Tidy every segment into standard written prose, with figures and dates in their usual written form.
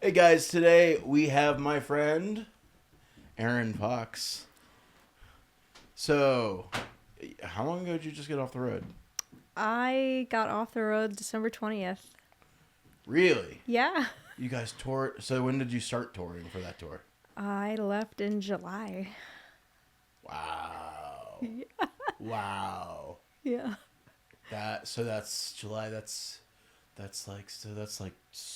Hey guys, today we have my friend Erin Fox. So, how long ago did you just get off the road? I got off the road December 20th. Really? Yeah. You guys toured. So when did you start touring for that tour? I left in July. Wow. Yeah. Wow. Yeah. That's July. That's like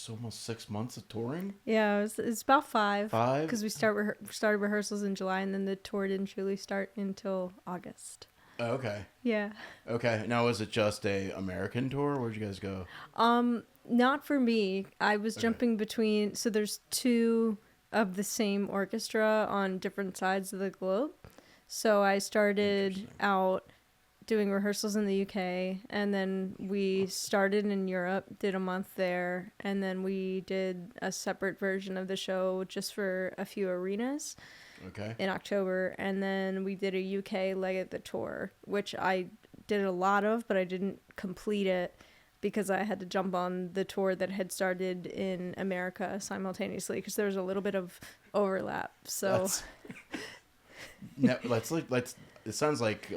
almost 6 months of touring. Yeah, it's about 5. 5. Because we started rehearsals in July, and then the tour didn't really start until August. Oh, okay. Yeah. Okay. Now, was it just a American tour? Where'd you guys go? Not for me. I was Okay. jumping between, so there's 2 of the same orchestra on different sides of the globe. So I started Interesting. out doing rehearsals in the UK, and then we started in Europe, did a month there, and then we did a separate version of the show just for a few arenas Okay. in October, and then we did a UK leg of the tour, which I did a lot of, but I didn't complete it because I had to jump on the tour that had started in America simultaneously because there was a little bit of overlap. So That's, no, let's. It sounds like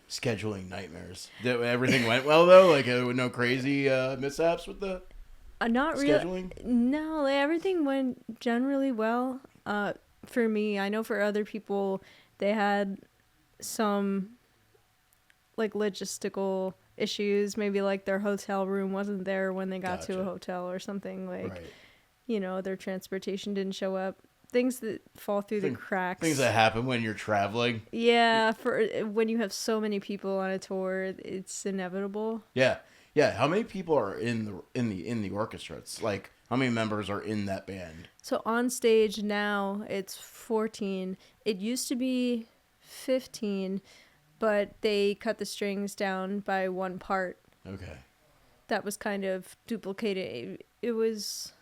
scheduling nightmares. Did everything went well though? Like no crazy mishaps with the not really. scheduling. No, like, everything went generally well. For me, I know for other people, they had some like logistical issues. Maybe like their hotel room wasn't there when they got to a Gotcha. hotel or something. Like, Right. their transportation didn't show up. Things that fall through the cracks. Things that happen when you're traveling. Yeah, for when you have so many people on a tour, it's inevitable. Yeah. Yeah. How many people are in the orchestra? It's like how many members are in that band? So on stage now, it's 14. It used to be 15, but they cut the strings down by one part. Okay. That was kind of duplicated. It was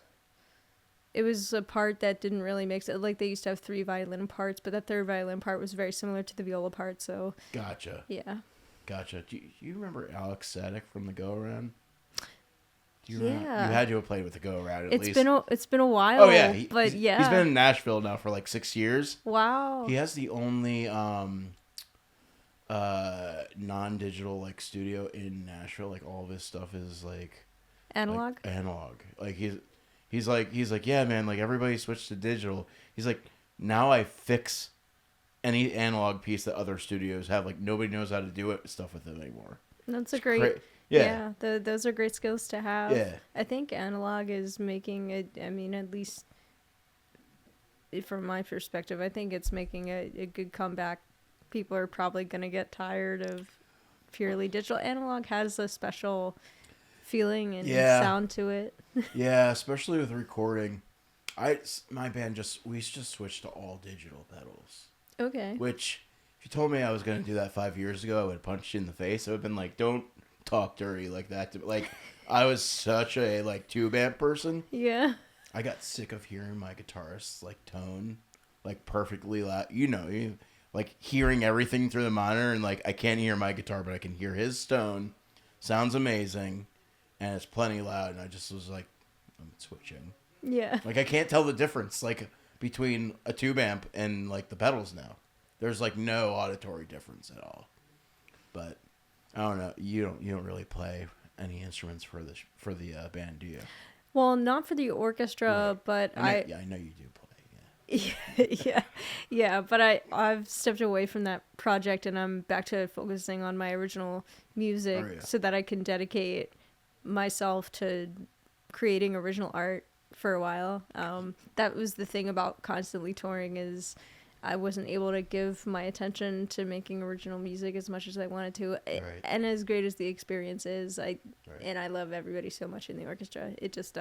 a part that didn't really make sense. Like, they used to have 3 violin parts, but that third violin part was very similar to the viola part, so Gotcha. yeah. Gotcha. Do you remember Alex Sadek from the Go Around? Do you remember? Yeah. You had to have played with the Go Around at least. It's been a while. Oh yeah, but yeah. He's been in Nashville now for like 6 years. Wow. He has the only non-digital like studio in Nashville. Like all of his stuff is like Analog? Like, analog. Like he's like yeah man, like everybody switched to digital. He's like now I fix any analog piece that other studios have. Like nobody knows how to do it stuff with it anymore. That's a great... Yeah. Those are great skills to have. Yeah. I think analog is making at least from my perspective, I think it's making a good comeback. People are probably going to get tired of purely digital. Analog has a special feeling and sound to it. Yeah, especially with recording. My band we just switched to all digital pedals. Okay. Which, if you told me I was going to do that 5 years ago, I would have punched you in the face. I would have been like, don't talk dirty like that. Like, I was such a, like, tube amp person. Yeah. I got sick of hearing my guitarist's, like, tone, like, perfectly loud. Like, hearing everything through the monitor, and, like, I can't hear my guitar, but I can hear his tone. Sounds amazing, and it's plenty loud, and I just was like, I'm switching. Yeah. Like, I can't tell the difference, like, between a tube amp and, like, the pedals now. There's, like, no auditory difference at all. But I don't know. You don't really play any instruments for the band, do you? Well, not for the orchestra, Right. but I know you do play. Yeah. yeah. But I've stepped away from that project, and I'm back to focusing on my original music, so that I can dedicate myself to creating original art for a while. That was the thing about constantly touring, is I wasn't able to give my attention to making original music as much as I wanted to. Right. And as great as the experience is, and I love everybody so much in the orchestra, it just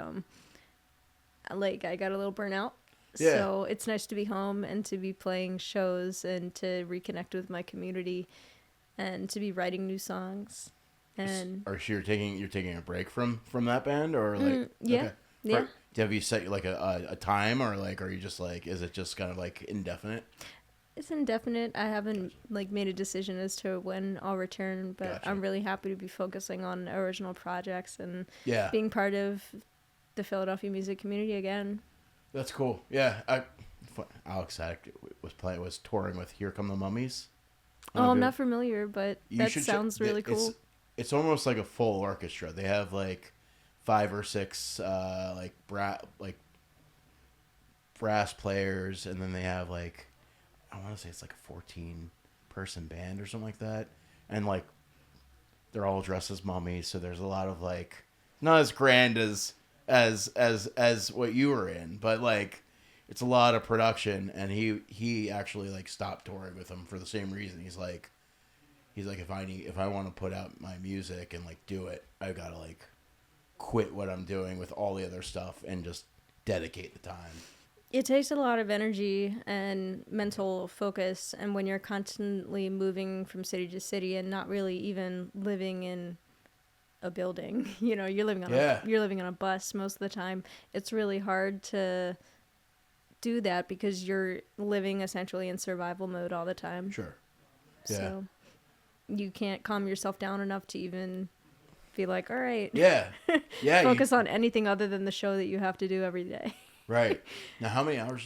like, I got a little burnout. Yeah. So it's nice to be home and to be playing shows and to reconnect with my community and to be writing new songs. And Or you're taking a break from that band, or like yeah. Okay. Yeah. Have you set like a time, or like are you just like, is it just kind of like indefinite? It's indefinite. I haven't like made a decision as to when I'll return, but Gotcha. I'm really happy to be focusing on original projects and Yeah. being part of the Philadelphia music community again. That's cool. Yeah, Alex Sack was touring with Here Come the Mummies. Oh, I'm not familiar, but that sounds really cool. It's almost like a full orchestra. They have like 5 or 6 like brass players, and then they have like, I want to say it's like a 14-person band or something like that, and like they're all dressed as mummies. So there's a lot of like, not as grand as what you were in, but like it's a lot of production. And he actually like stopped touring with them for the same reason. He's like if I want to put out my music and like do it, I gotta like quit what I'm doing with all the other stuff and just dedicate the time. It takes a lot of energy and mental focus, and when you're constantly moving from city to city and not really even living in a building, you're living on a bus most of the time. It's really hard to do that because you're living essentially in survival mode all the time. Sure. Yeah. So you can't calm yourself down enough to even be like, all right. Yeah. Yeah. Focus on anything other than the show that you have to do every day. Right. Now, how many hours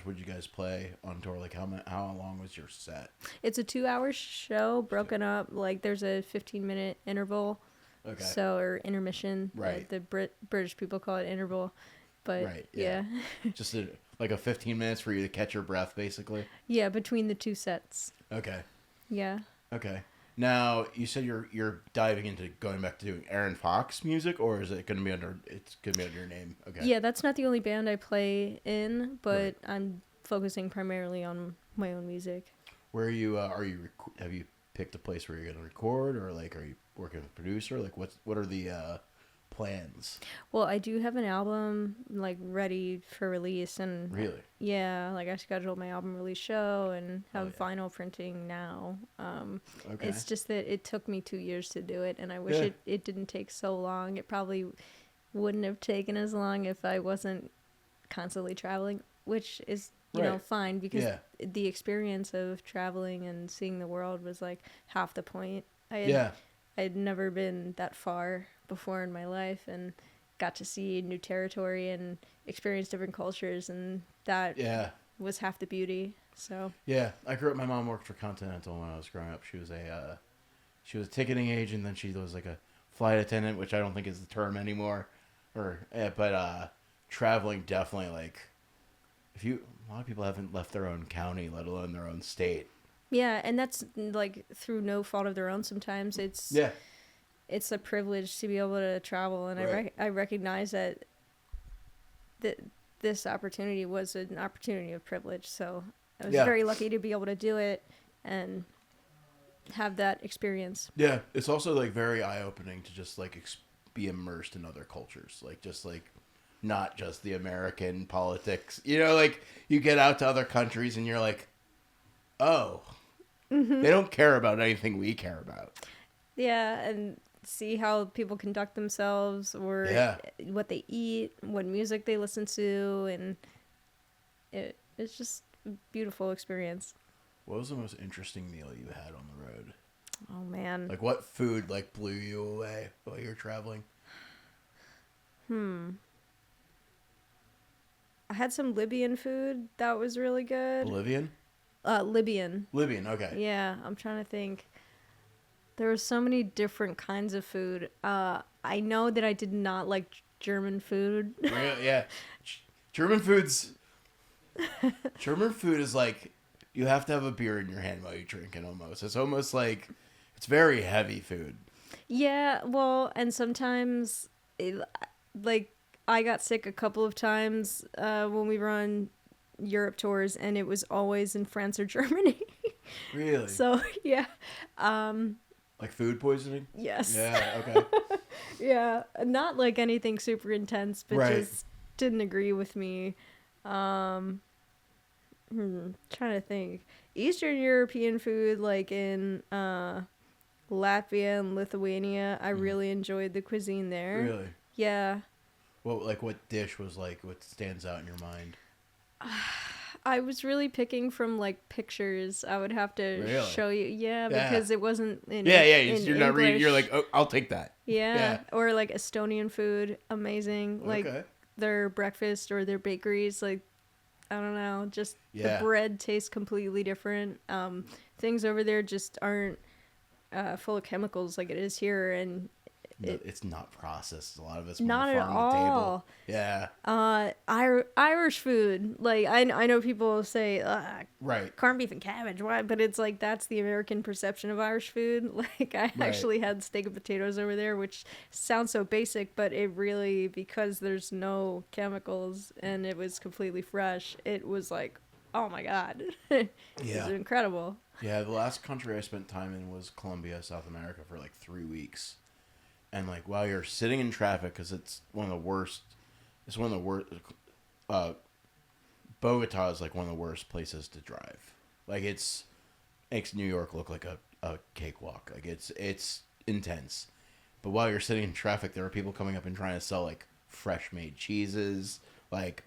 would you guys play on tour? Like, how long was your set? It's a 2-hour show broken up. Like, there's a 15-minute interval. Okay. So, or intermission. Right. The British people call it interval. But, right. Yeah. Just like a 15 minutes for you to catch your breath, basically? Yeah, between the 2 sets. Okay. Yeah. Okay. Now, you said you're diving into going back to doing Erin Fox music, or is it going to be under your name? Okay. Yeah, that's not the only band I play in, but right. I'm focusing primarily on my own music. Where are you? Have you picked a place where you're going to record, or like are you working with a producer? Like what are the plans? Well, I do have an album like ready for release, and really, yeah, like I scheduled my album release show and have vinyl printing now. Okay. It's just that it took me 2 years to do it, and I wish it didn't take so long. It probably wouldn't have taken as long if I wasn't constantly traveling, which is fine because the experience of traveling and seeing the world was like half the point. I had never been that far before in my life and got to see new territory and experience different cultures, and that was half the beauty. So I grew up. My mom worked for Continental when I was growing up. She was a ticketing agent, then she was like a flight attendant, which I don't think is the term anymore. But traveling definitely, like, a lot of people haven't left their own county, let alone their own state. Yeah, and that's like through no fault of their own. Sometimes it's a privilege to be able to travel, and right. I recognize that this opportunity was an opportunity of privilege. So I was very lucky to be able to do it and have that experience. Yeah, it's also like very eye-opening to just like be immersed in other cultures, like just like not just the American politics. Like you get out to other countries and you're like, oh, they don't care about anything we care about. Yeah, and see how people conduct themselves or what they eat, what music they listen to, and it's just a beautiful experience. What was the most interesting meal you had on the road? Oh, man. Like, what food, like, blew you away while you were traveling? I had some Libyan food that was really good. Bolivian? Libyan. Libyan, okay. Yeah, I'm trying to think. There were so many different kinds of food. I know that I did not like German food. Really? Yeah. German food is like, you have to have a beer in your hand while you drink it almost. It's almost like, it's very heavy food. Yeah, well, and sometimes, like, I got sick a couple of times when we were on Europe tours, and it was always in France or Germany. Really? So, yeah. Like food poisoning? Yes. Yeah, okay. Yeah, not like anything super intense, but just didn't agree with me. Trying to think. Eastern European food, like in Latvia and Lithuania, I really enjoyed the cuisine there. Really? Yeah. What dish was like, what stands out in your mind? I was really picking from like pictures. I would have to Really? show you. Yeah, because it wasn't in You're in not reading. You're English. like, oh, I'll take that. Yeah, or like Estonian food, amazing. Like Okay. their breakfast or their bakeries, like I don't know, just the Yeah. bread tastes completely different. Things over there just aren't full of chemicals like it is here, and No, it's not processed. A lot of it's more not at farm to table. all. Yeah. Irish food, like I know people say Right. corned beef and cabbage, why? But it's like that's the American perception of Irish food. Like I actually had steak and potatoes over there, which sounds so basic, but it really, because there's no chemicals and it was completely fresh, it was like, oh my god, it was incredible. Yeah, the last country I spent time in was Colombia, South America, for like 3 weeks. And like while you're sitting in traffic, because it's one of the worst. It's one of the worst. Bogota is like one of the worst places to drive. Like makes New York look like a cakewalk. Like it's intense. But while you're sitting in traffic, there are people coming up and trying to sell like fresh made cheeses, like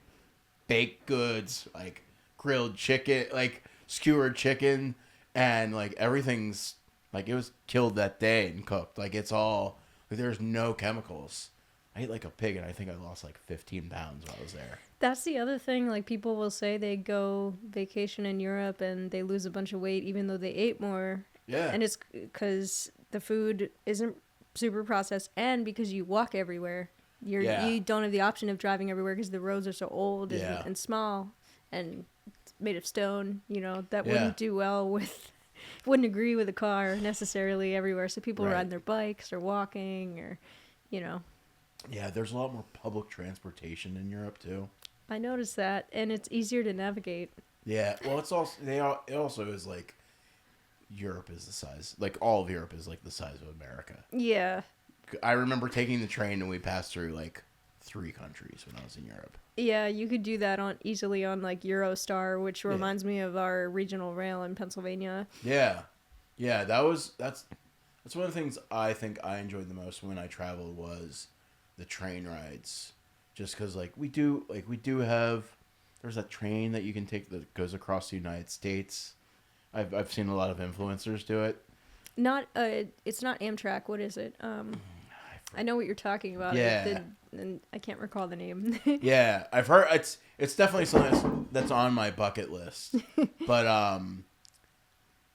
baked goods, like grilled chicken, like skewered chicken, and like everything's like it was killed that day and cooked. Like it's all like there's no chemicals. I ate like a pig and I think I lost like 15 pounds while I was there. That's the other thing. Like people will say they go vacation in Europe and they lose a bunch of weight even though they ate more. Yeah. And it's because the food isn't super processed and because you walk everywhere. You don't have the option of driving everywhere because the roads are so old and small and made of stone. You know, that wouldn't do well with, wouldn't agree with a car necessarily everywhere. So people ride their bikes or walking or, you know. Yeah, there's a lot more public transportation in Europe too. I noticed that, and it's easier to navigate. Yeah, well, it's also it also is like Europe is the size, like all of Europe is like the size of America. Yeah. I remember taking the train and we passed through like 3 countries when I was in Europe. Yeah, you could do that easily on like Eurostar, which reminds me of our regional rail in Pennsylvania. Yeah, that's one of the things I think I enjoyed the most when I traveled was the train rides, just because like we do have there's that train that you can take that goes across the United States. I've seen a lot of influencers do it. It's not Amtrak. What is it? I know what you're talking about. Yeah. And I can't recall the name. Yeah, I've heard it's definitely something that's on my bucket list. But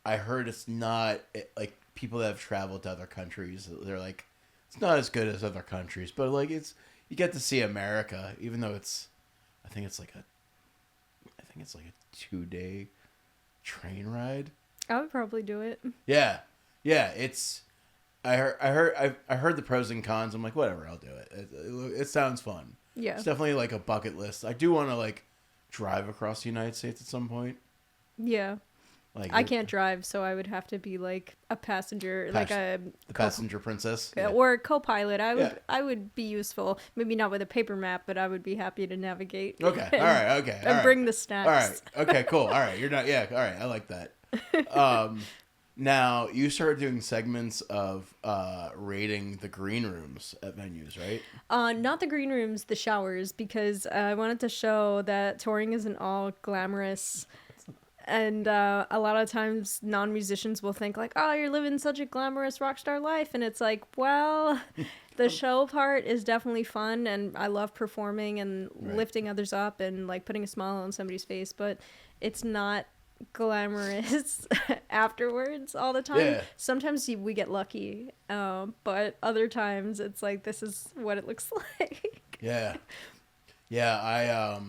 I heard it's not like people that have traveled to other countries. They're like, it's not as good as other countries, but like you get to see America, even though I think it's like a 2-day train ride. I would probably do it. Yeah, I heard the pros and cons. I'm like, whatever, I'll do it. It sounds fun. Yeah, it's definitely like a bucket list. I do want to like drive across the United States at some point. Yeah. Like I can't drive, so I would have to be like a passenger, the passenger princess, or a co-pilot. I would be useful. Maybe not with a paper map, but I would be happy to navigate. Okay, all right, okay, and bring the snacks. All right, okay, cool. All right, you're not. Yeah, all right, I like that. Now you started doing segments of rating the green rooms at venues, right? Not the green rooms, the showers, because I wanted to show that touring isn't all glamorous. And a lot of times non-musicians will think like, oh, you're living such a glamorous rock star life. And it's like, well, the show part is definitely fun. And I love performing and lifting others up and like putting a smile on somebody's face. But it's not glamorous afterwards all the time. Yeah. Sometimes we get lucky. But other times it's like, this is what it looks like. Yeah. Yeah,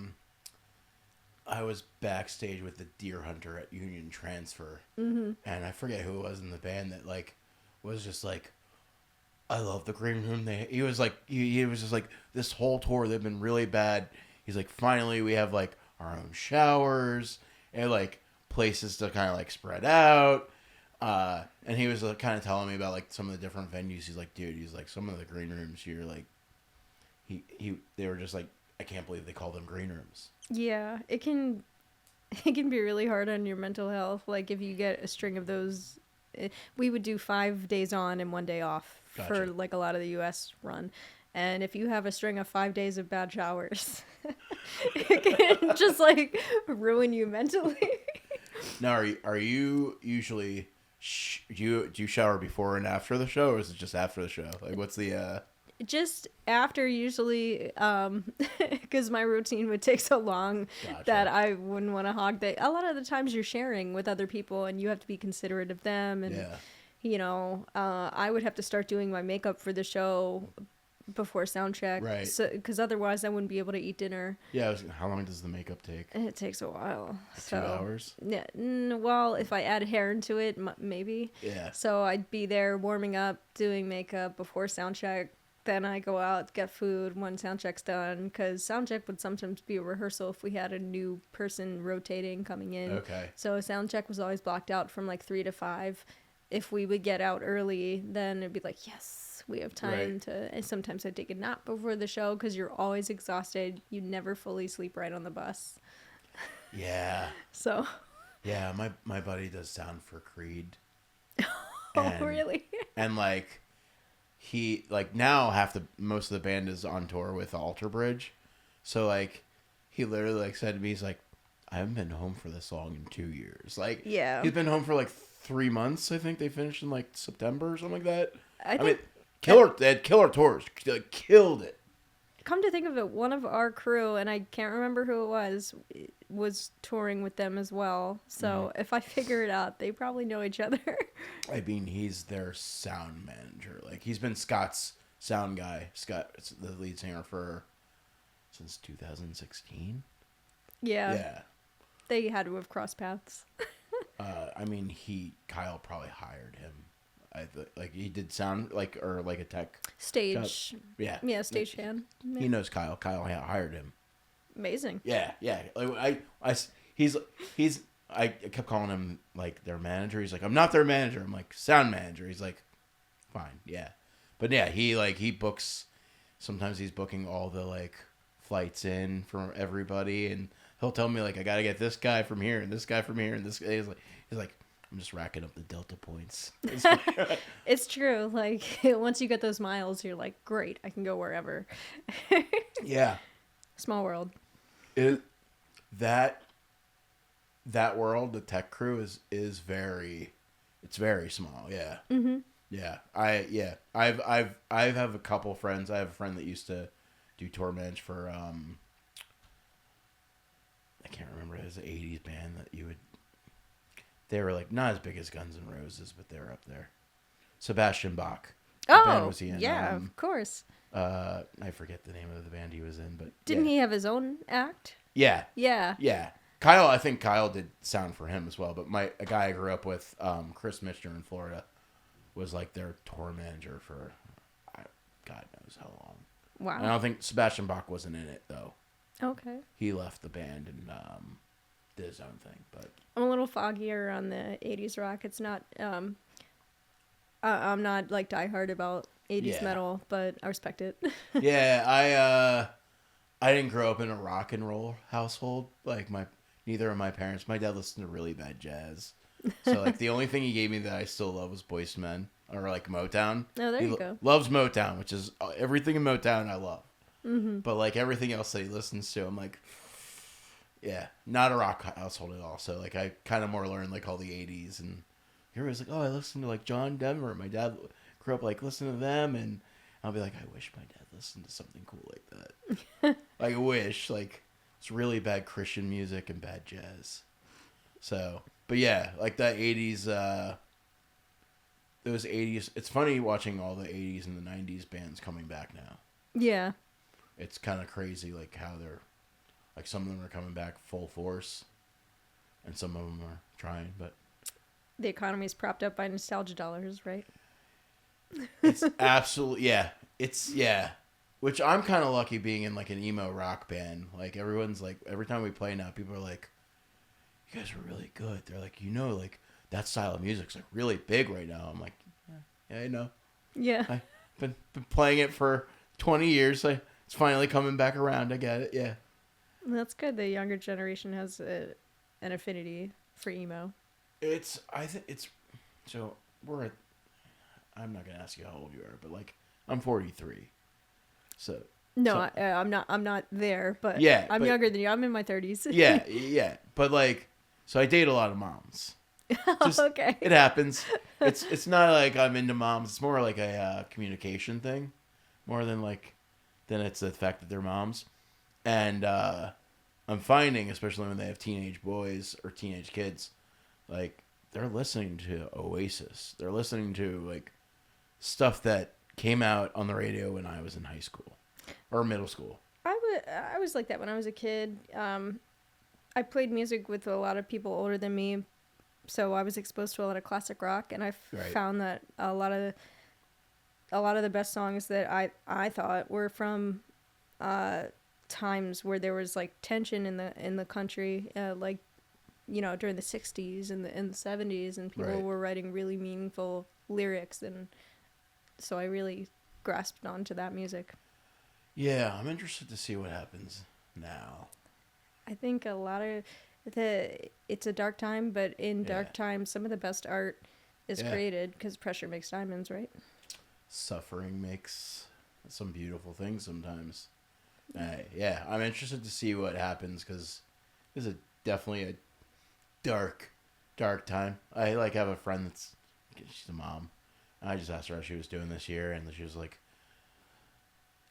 I was backstage with the Deer Hunter at Union Transfer, and I forget who it was in the band that like was just like, I love the green room. He was like, he was just like, this whole tour they've been really bad. He's like, finally we have like our own showers and like places to kind of like spread out. And he was kind of telling me about like some of the different venues. He's like, dude, he's like, some of the green rooms here, like they were just like, I can't believe they call them green rooms. Yeah, it can be really hard on your mental health. Like if you get a string of those, we would do 5 days on and 1 day off for like a lot of the U.S. run. And if you have a string of 5 days of bad showers, It can just like ruin you mentally. Now, are you usually do you shower before and after the show, or is it just after the show? Like, what's the Just after, usually, because my routine would take so long Gotcha. that I wouldn't want to hog that. A lot of the times you're sharing with other people and you have to be considerate of them. And, I would have to start doing my makeup for the show before sound check. Right. So, because otherwise I wouldn't be able to eat dinner. Yeah, how long does the makeup take? And it takes a while. Like 2 hours? Yeah. Well, if I add hair into it, maybe. Yeah. So I'd be there warming up, doing makeup before sound check. Then I go out, get food when sound check's done, because sound check would sometimes be a rehearsal if we had a new person rotating coming in. Okay. So sound check was always blocked out from like 3 to 5. If we would get out early, then it'd be like, yes, we have time to. And sometimes I'd take a nap before the show because you're always exhausted. You never fully sleep right on the bus. Yeah. So. Yeah, my buddy does sound for Creed. Oh, really? And like. He like now most of the band is on tour with Alter Bridge, so like he literally like said to me, he's like, I haven't been home for this long in 2 years. Like, yeah, he's been home for like 3 months. I think they finished in like September or something like that. I mean, they had killer tours, like, killed it. Come to think of it, one of our crew, and I can't remember who it was touring with them as well. So if I figure it out, they probably know each other. I mean, he's their sound manager. Like, he's been Scott's sound guy. Scott's the lead singer since 2016. Yeah. They had to have crossed paths. I mean, Kyle probably hired him. Like he did sound like or like a tech stage. Yeah, stage hand. Yeah. He knows Kyle. Kyle hired him. Amazing. Yeah. Like I kept calling him like their manager. He's like, I'm not their manager. I'm like, sound manager. He's like, fine, yeah. But yeah, he books. Sometimes he's booking all the like flights in for everybody, and he'll tell me like, I gotta get this guy from here and this guy from here and this guy. He's like. I'm just racking up the Delta points. It's true. Like, once you get those miles, you're like, great, I can go wherever. Yeah. Small world. That world, the tech crew is very small. Yeah. Mm-hmm. Yeah. I have a couple friends. I have a friend that used to do tour manage for I can't remember. It was an 80s band that you would. They were like not as big as Guns N' Roses, but they were up there. Sebastian Bach. What band was he in? Yeah, of course. I forget the name of the band he was in, but didn't he have his own act? Yeah. Yeah. I think Kyle did sound for him as well, but a guy I grew up with, Chris Mishner in Florida, was like their tour manager for God knows how long. Wow. And I don't think Sebastian Bach wasn't in it though. Okay. He left the band and did his own thing, but I'm a little foggier on the 80s rock. It's not I'm not like diehard about 80s metal, but I respect it. Yeah, I didn't grow up in a rock and roll household. Like neither of my parents. My dad listened to really bad jazz. So like the only thing he gave me that I still love was Boyz II Men or like Motown. Oh, there you go. Loves Motown, which is everything in Motown I love. Mm-hmm. But like everything else that he listens to, I'm like, yeah, not a rock household at all. So like I kind of more learned like all the 80s, and everybody's like, oh, I listened to like John Denver. My dad grew up like listening to them, and I'll be like, I wish my dad listened to something cool like that. Like I wish, like it's really bad Christian music and bad jazz. So, but yeah, like that 80s, those 80s. It's funny watching all the 80s and the 90s bands coming back now. Yeah. It's kind of crazy, like how they're. Like some of them are coming back full force, and some of them are trying. But the economy's propped up by nostalgia dollars, right? It's absolutely Which I'm kind of lucky being in like an emo rock band. Like everyone's like every time we play now, people are like, "You guys are really good." They're like, like that style of music's like really big right now. I'm like, yeah, I know. Yeah. I've been playing it for 20 years. It's finally coming back around. I get it. Yeah. That's good. The younger generation has an affinity for emo. I think it's so I'm not gonna ask you how old you are, but like I'm 43, so No, So, I'm not there, but yeah, I'm but, younger than you. I'm in my 30s. yeah. But like, so I date a lot of moms. Just Okay. it happens. It's not like I'm into moms. It's more like a communication thing, more than it's the fact that they're moms. And I'm finding, especially when they have teenage boys or teenage kids, like they're listening to Oasis. They're listening to like stuff that came out on the radio when I was in high school or middle school. I was like that when I was a kid. I played music with a lot of people older than me, so I was exposed to a lot of classic rock, and I found that a lot of the best songs that I thought were from times where there was like tension in the country, like during the 60s and the 70s, and people were writing really meaningful lyrics, and so I really grasped onto that music. Yeah, I'm interested to see what happens now. I think a lot of it's a dark time, but in dark times, some of the best art is created because pressure makes diamonds, right? Suffering makes some beautiful things sometimes. Yeah, I'm interested to see what happens because this is definitely a dark time. I like have a friend she's a mom. And I just asked her how she was doing this year, and she was like,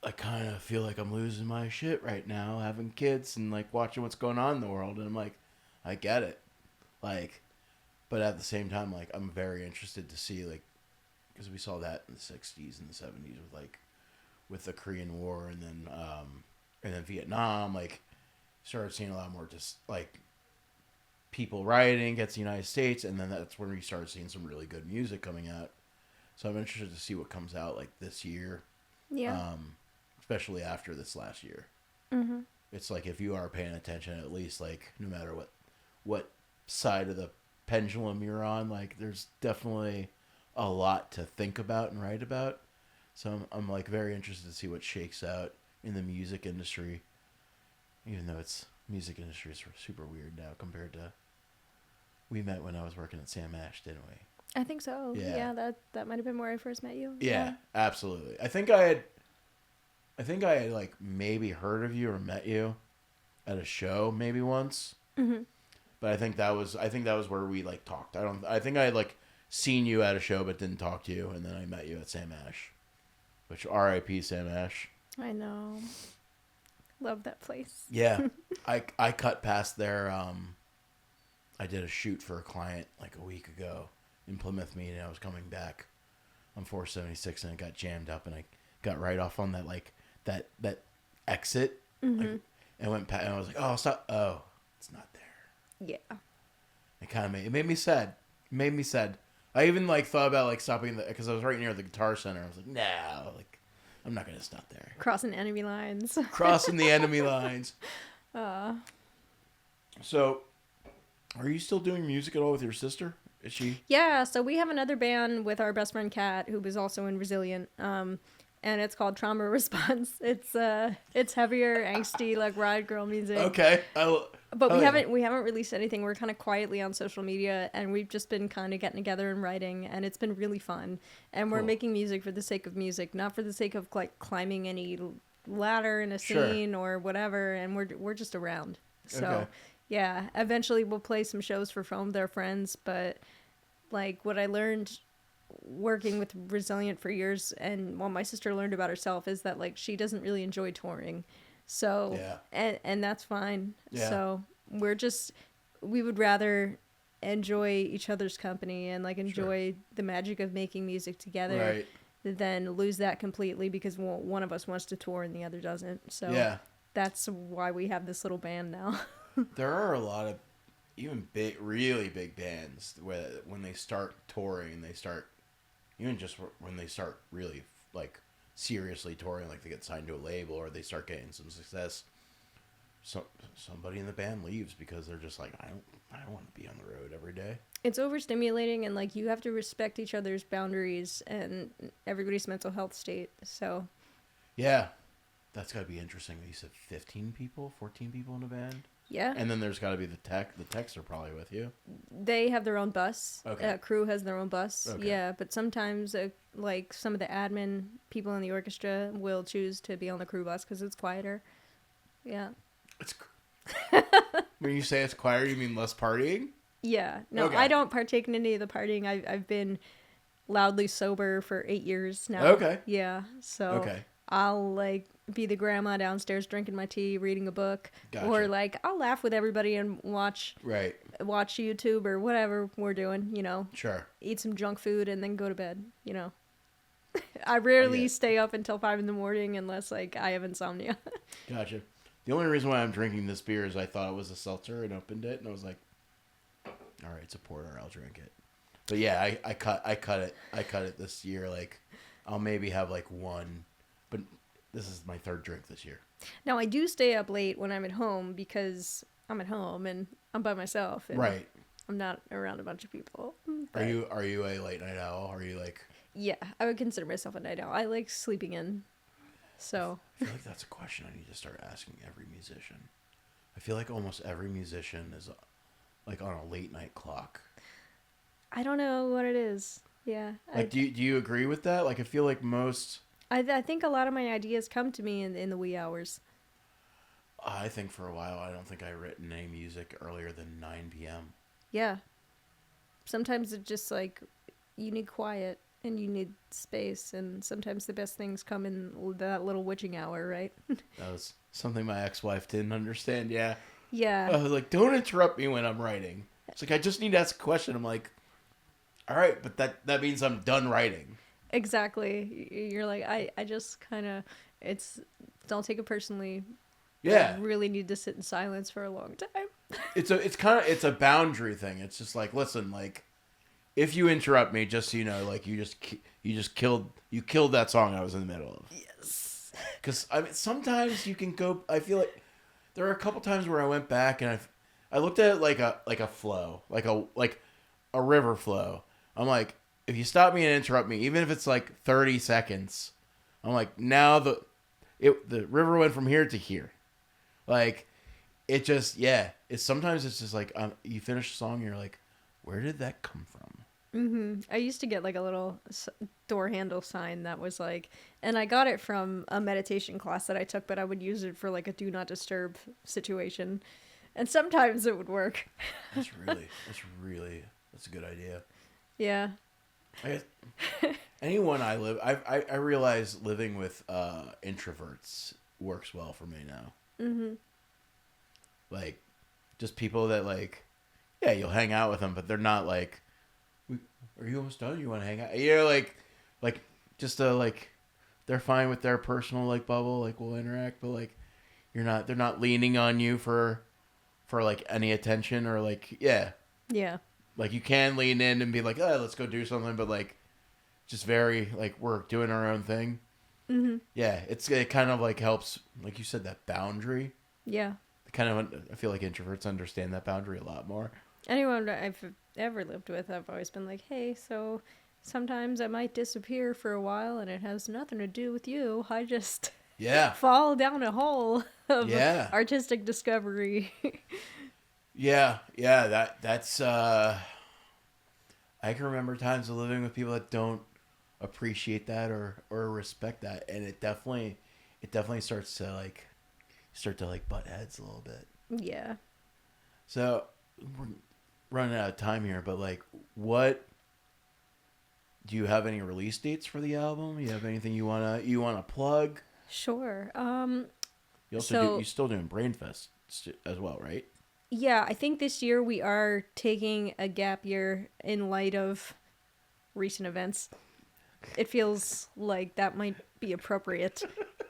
I kind of feel like I'm losing my shit right now, having kids and like watching what's going on in the world. And I'm like, I get it. Like, but at the same time, like, I'm very interested to see, like, because we saw that in the 60s and the 70s with the Korean War and then Vietnam, like, started seeing a lot more just like people rioting against the United States, and then that's when we started seeing some really good music coming out. So I'm interested to see what comes out like this year. Yeah. Especially after this last year. Mm-hmm. It's like if you are paying attention, at least like no matter what side of the pendulum you're on, like there's definitely a lot to think about and write about. So I'm like very interested to see what shakes out in the music industry, even though music industry is super weird now compared to we met when I was working at Sam Ash, didn't we? I think so. Yeah, that might have been where I first met you. Yeah, absolutely. I think I had like maybe heard of you or met you at a show maybe once. Mm-hmm. But I think that was where we like talked. I think I had like seen you at a show but didn't talk to you, and then I met you at Sam Ash, which R.I.P. Sam Ash. I know. Love that place. Yeah. I cut past there. I did a shoot for a client like a week ago in Plymouth, Maine, and I was coming back on 476 and it got jammed up, and I got right off on that like that exit, like, and went past, and I was like, oh, stop. Oh, it's not there. Yeah. It made me sad. I even like thought about like stopping because I was right near the Guitar Center. I was like, no, like I'm not gonna stop there. Crossing enemy lines. Crossing the enemy lines. So, are you still doing music at all with your sister? Is she? Yeah, so we have another band with our best friend Kat, who was also in Resilient, and it's called Trauma Response. It's heavier, angsty, like ride girl music. Okay. But we haven't released anything. We're kind of quietly on social media, and we've just been kind of getting together and writing, and it's been really fun. And we're making music for the sake of music, not for the sake of like climbing any ladder in a scene or whatever. And we're just around. So yeah, eventually we'll play some shows for Foam with our friends. But like what I learned working with Resilient for years, and what my sister learned about herself, is that like she doesn't really enjoy touring. So, and that's fine. Yeah. So we would rather enjoy each other's company and like enjoy the magic of making music together than lose that completely because one of us wants to tour and the other doesn't. So that's why we have this little band now. There are a lot of even really big bands where when they start touring, when they start really like seriously touring, like they get signed to a label or they start getting some success, somebody in the band leaves because they're just like, I don't want to be on the road every day. It's overstimulating, and like you have to respect each other's boundaries and everybody's mental health state. So yeah, that's got to be interesting. You said 14 people in a band. Yeah. And then there's got to be the tech. The techs are probably with you. They have their own bus. Okay. Crew has their own bus. Okay. Yeah, but sometimes like some of the admin people in the orchestra will choose to be on the crew bus because it's quieter. Yeah. It's when you say it's quieter, you mean less partying? Yeah. No, Okay. I don't partake in any of the partying. I've been loudly sober for 8 years now. Okay. Yeah. So Okay. I'll like be the grandma downstairs drinking my tea, reading a book, Gotcha. or like I'll laugh with everybody and watch Right. YouTube or whatever we're doing, you know. Sure. Eat some junk food and then go to bed, you know. I rarely Okay. stay up until 5 a.m. unless like I have insomnia. Gotcha. The only reason why I'm drinking this beer is I thought it was a seltzer and opened it and I was like, all right, it's a porter, I'll drink it. But yeah, I cut it this year. Like, I'll maybe have like one, but this is my third drink this year. Now I do stay up late when I'm at home because I'm at home and I'm by myself. And Right. I'm not around a bunch of people. Are you a late night owl? Are you like? Yeah, I would consider myself a night owl. I like sleeping in. So. I feel like that's a question I need to start asking every musician. I feel like almost every musician is like on a late night clock. I don't know what it is. Yeah. Like, do you agree with that? Like, I feel like most. I think a lot of my ideas come to me in the wee hours. I think for a while, I don't think I written any music earlier than 9 p.m. Yeah. Sometimes it's just like you need quiet and you need space, and sometimes the best things come in that little witching hour, right? That was something my ex-wife didn't understand. Yeah. Yeah. I was like, don't interrupt me when I'm writing. It's like, I just need to ask a question. I'm like, all right, but that means I'm done writing. Exactly. You're like, I just kind of, don't take it personally. Yeah. I really need to sit in silence for a long time. It's a boundary thing. It's just like, listen, like, if you interrupt me, just so you know, like, you killed that song I was in the middle of. Yes. Because I mean, sometimes you can go. I feel like there are a couple times where I went back and I looked at it like a flow, like a river flow. I'm like, if you stop me and interrupt me, even if it's like 30 seconds, I'm like, now the river went from here to here. Like, it just, yeah. Sometimes it's just like, you finish a song and you're like, where did that come from? Mm-hmm. I used to get like a little door handle sign that was like, and I got it from a meditation class that I took, but I would use it for like a do not disturb situation. And sometimes it would work. That's a good idea. Yeah. Anyone I realize living with introverts works well for me now. Mm-hmm. Like, just people that like, yeah, you'll hang out with them, but they're not like, are you almost done? You want to hang out? You know, like just like, they're fine with their personal like bubble. Like, we'll interact, but like, they're not leaning on you for like any attention or like, yeah. Yeah. Like, you can lean in and be like, oh, let's go do something, but like, just very like, we're doing our own thing. Mm-hmm. Yeah, it kind of like helps, like you said, that boundary. Yeah. I feel like introverts understand that boundary a lot more. Anyone I've ever lived with, I've always been like, hey, so sometimes I might disappear for a while and it has nothing to do with you. I just fall down a hole of artistic discovery. Yeah, that's I can remember times of living with people that don't appreciate that or respect that, and it definitely starts to like butt heads a little bit. Yeah. So we're running out of time here, but like, what do you have any release dates for the album? You have anything you wanna plug? Sure. You also you still doing Brainfest as well, right? Yeah, I think this year we are taking a gap year in light of recent events. It feels like that might be appropriate,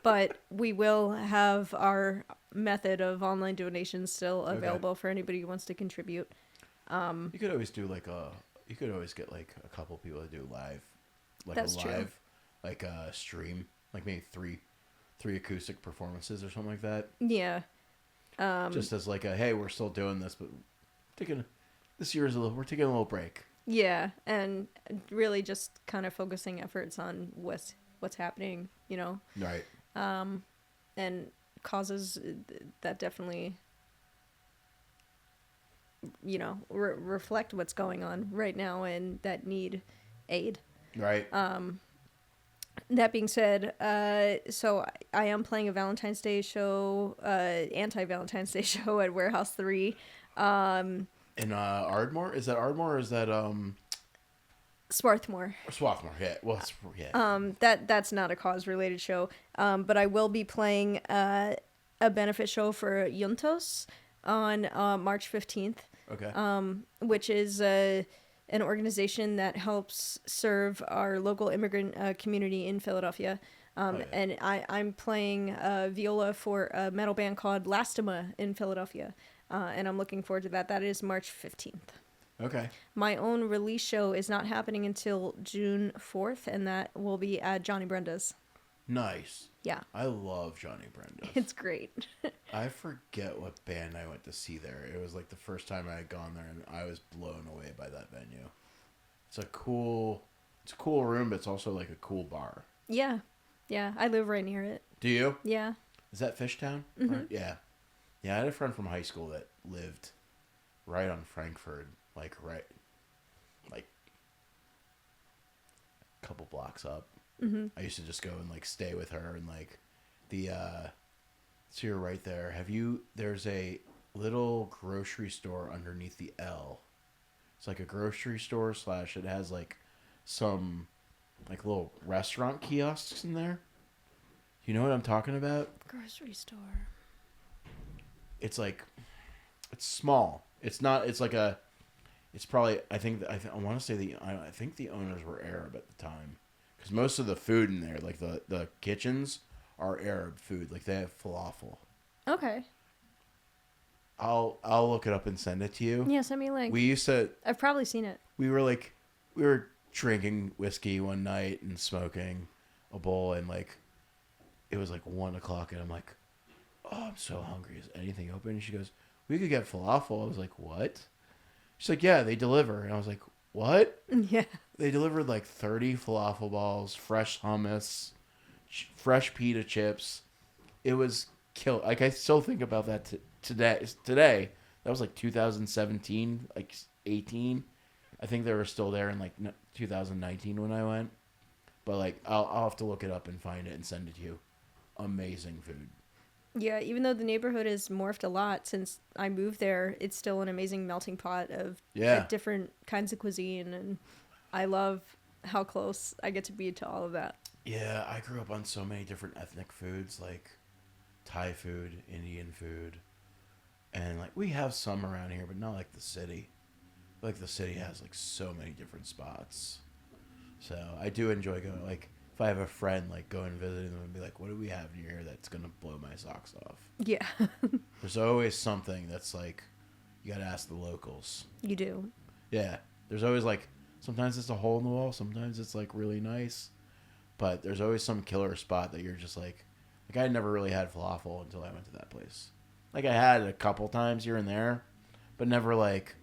but we will have our method of online donations still available for anybody who wants to contribute. You could always do you could always get like a couple people to do live, like That's a live, like a stream, like maybe three acoustic performances or something like that. Yeah. Just as like hey, we're still doing this, but this year we're taking a little break. Yeah, and really just kind of focusing efforts on what's happening, you know. Right. And causes that definitely reflect what's going on right now and that need aid. Right. That being said, so I am playing a Valentine's Day show, anti-Valentine's Day show at Warehouse 3. In Ardmore? Is that Ardmore or is that Swarthmore. Swarthmore? Yeah. Well, yeah. That's not a cause-related show. But I will be playing a benefit show for Juntos on March 15th. Okay. Which is an organization that helps serve our local immigrant community in Philadelphia. And I'm playing viola for a metal band called Lastema in Philadelphia. And I'm looking forward to that. That is March 15th. Okay. My own release show is not happening until June 4th, and that will be at Johnny Brenda's. Nice. Yeah. I love Johnny Brenda's. It's great. I forget what band I went to see there. It was like the first time I had gone there, and I was blown away by that venue. It's a cool room, but it's also like a cool bar. Yeah. Yeah. I live right near it. Do you? Yeah. Is that Fishtown? Mm-hmm. Right? Yeah. Yeah, I had a friend from high school that lived right on Frankfurt, like a couple blocks up. Mm-hmm. I used to just go and like stay with her and like so you're right there. There's a little grocery store underneath the L. It's like a grocery store / it has like some like little restaurant kiosks in there. You know what I'm talking about? Grocery store. It's like, it's small. It's not, it's like it's probably, I want to say I think the owners were Arab at the time. Because most of the food in there, like the kitchens, are Arab food. Like they have falafel. Okay. I'll look it up and send it to you. Yeah, send me a link. I've probably seen it. We were drinking whiskey one night and smoking a bowl, and like, it was like 1:00, and I'm like, oh, I'm so hungry. Is anything open? And she goes, we could get falafel. I was like, what? She's like, yeah, they deliver. And I was like, what? Yeah. They delivered like 30 falafel balls, fresh hummus, fresh pita chips. It was kill. Like, I still think about that today. That was like 2017, like 18. I think they were still there in like 2019 when I went. But like, I'll have to look it up and find it and send it to you. Amazing food. Yeah, even though the neighborhood has morphed a lot since I moved there, it's still an amazing melting pot of different kinds of cuisine, and I love how close I get to be to all of that. Yeah, I grew up on so many different ethnic foods, like Thai food, Indian food, and like we have some around here, but not like the city. Like the city has like so many different spots. So I do enjoy going, like, if I have a friend, like, go and visit them and be like, what do we have near here that's going to blow my socks off? Yeah. There's always something that's, like, you got to ask the locals. You do. Yeah. There's always, like, sometimes it's a hole in the wall. Sometimes it's, like, really nice. But there's always some killer spot that you're just, like I had never really had falafel until I went to that place. Like, I had it a couple times here and there, but never, like,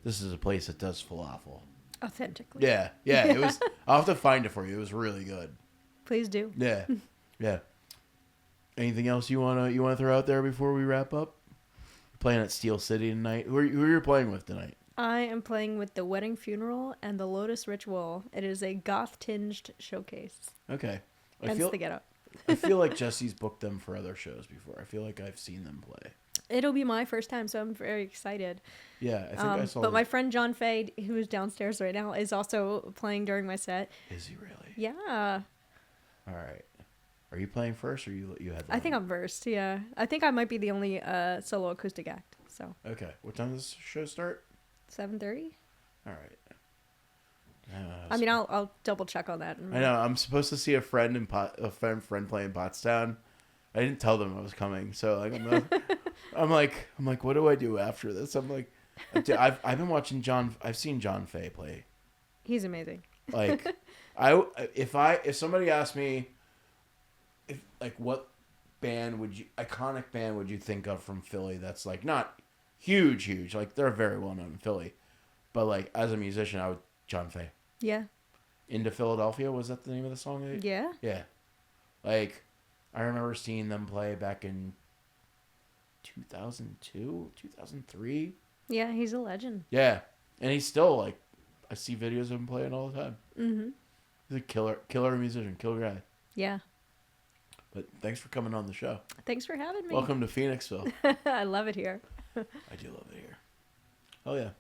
this is a place that does falafel. Authentically. Yeah. It was. I'll have to find it for you. It was really good. Please do. Yeah. Anything else you wanna throw out there before we wrap up? You're playing at Steel City tonight. Who are you playing with tonight? I am playing with the Wedding Funeral and the Lotus Ritual. It is a goth-tinged showcase. Okay. Hence the get up. I feel like Jesse's booked them for other shows before. I feel like I've seen them play. It'll be my first time, so I'm very excited. Yeah, I think I saw. But my friend John Fay, who is downstairs right now, is also playing during my set. Is he really? Yeah. All right. Are you playing first, or you had? I think I'm first. Yeah, I think I might be the only solo acoustic act. So. Okay. What time does the show start? 7:30. All right. I mean, I'll double check on that. I know. I'm supposed to see a friend friend playing Pottstown. I didn't tell them I was coming, so like I'm like, what do I do after this? I'm like, I've been watching I've seen John Fay play. He's amazing. Like, if somebody asked me, what iconic band would you think of from Philly that's like not huge, like they're very well known in Philly, but like as a musician, I would John Fay. Yeah. Into Philadelphia, was that the name of the song? Yeah. Yeah. Like, I remember seeing them play back in 2002, 2003. Yeah, he's a legend. Yeah, and he's still like, I see videos of him playing all the time. Mm-hmm. He's a killer musician, killer guy. Yeah. But thanks for coming on the show. Thanks for having me. Welcome to Phoenixville. I love it here. I do love it here. Oh yeah.